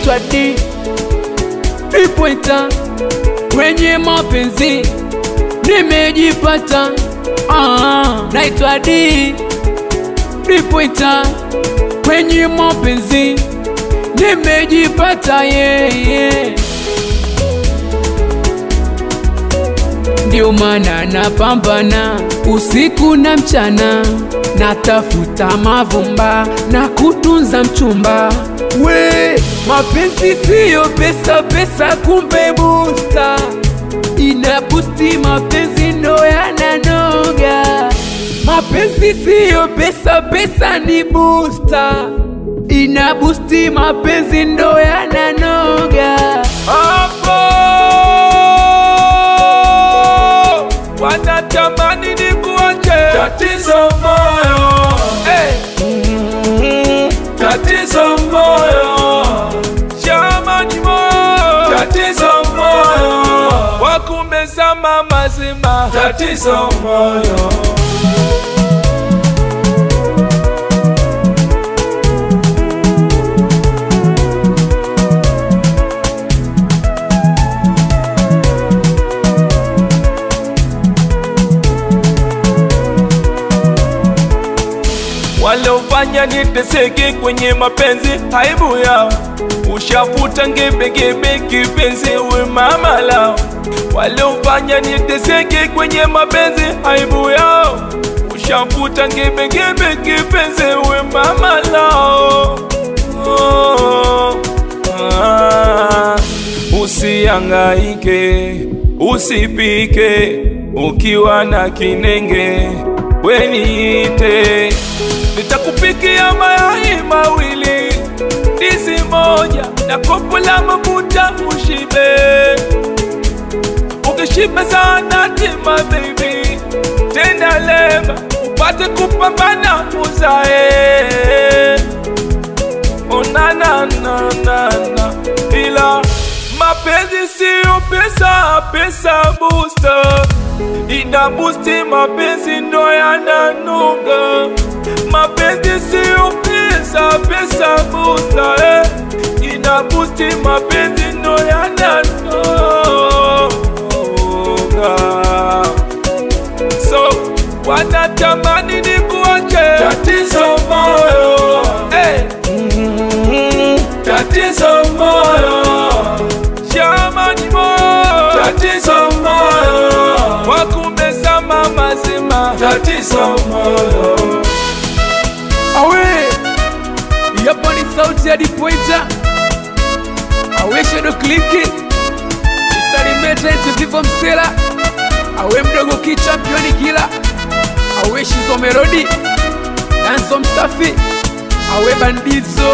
naitwa D Pointer, kwenye mapenzi nimejipata. Naitwa D Pointer, kwenye mapenzi nimejipata, yeah. Ndio maana napambana usiku na mchana, natafuta mavumba na kutunza mchumba. We, mapenzi siyo pesa, pesa kumbe booster. Ina boosti mapenzi ndo yananoga. Mapenzi siyo pesa, pesa ni booster. Ina boosti mapenzi ndo yananoga. Wanatamani ni kuache, tatizo moyo, tatizo moyo, jamani moyo, tatizo moyo, wakumeza mazima, tatizo moyo. Wale ufanya niteseke kwenye mapenzi, aibu yao. Ushafuta ngebe kipenzi, we mama lao. Wale ufanya niteseke kwenye mapenzi, aibu yao. Ushafuta ngebe kipenzi, we mama lao. Usihangaike, usipike, ukiwa na kinenge weniite, nitakupikia mayai mawili, ndizi moja na kopo la mafuta ushibe. Ukishiba sana tima baby, tenda leba upate kupambana uzae. Na ila mapenzi siyo pesa, pesa booster. Ina boosti mapenzi ndo yananoga. Mapenzi siyo pesa, pesa booster, Ina boosti mapenzi ndo yananoga. So wanatamani ni kuache, tatizo moyo, tatizo moyo, jamani moyo, tatizo moyo, wakumeza mazima, tatizo moyo. Awe, yapo ni sauti ya D Pointer. Awe Shadow Click, Isalimeta Vivo Msela. Awe mdogo K-Champion kila. Awe Shizo Melody, Danzo Msafi. Awe Bandizo.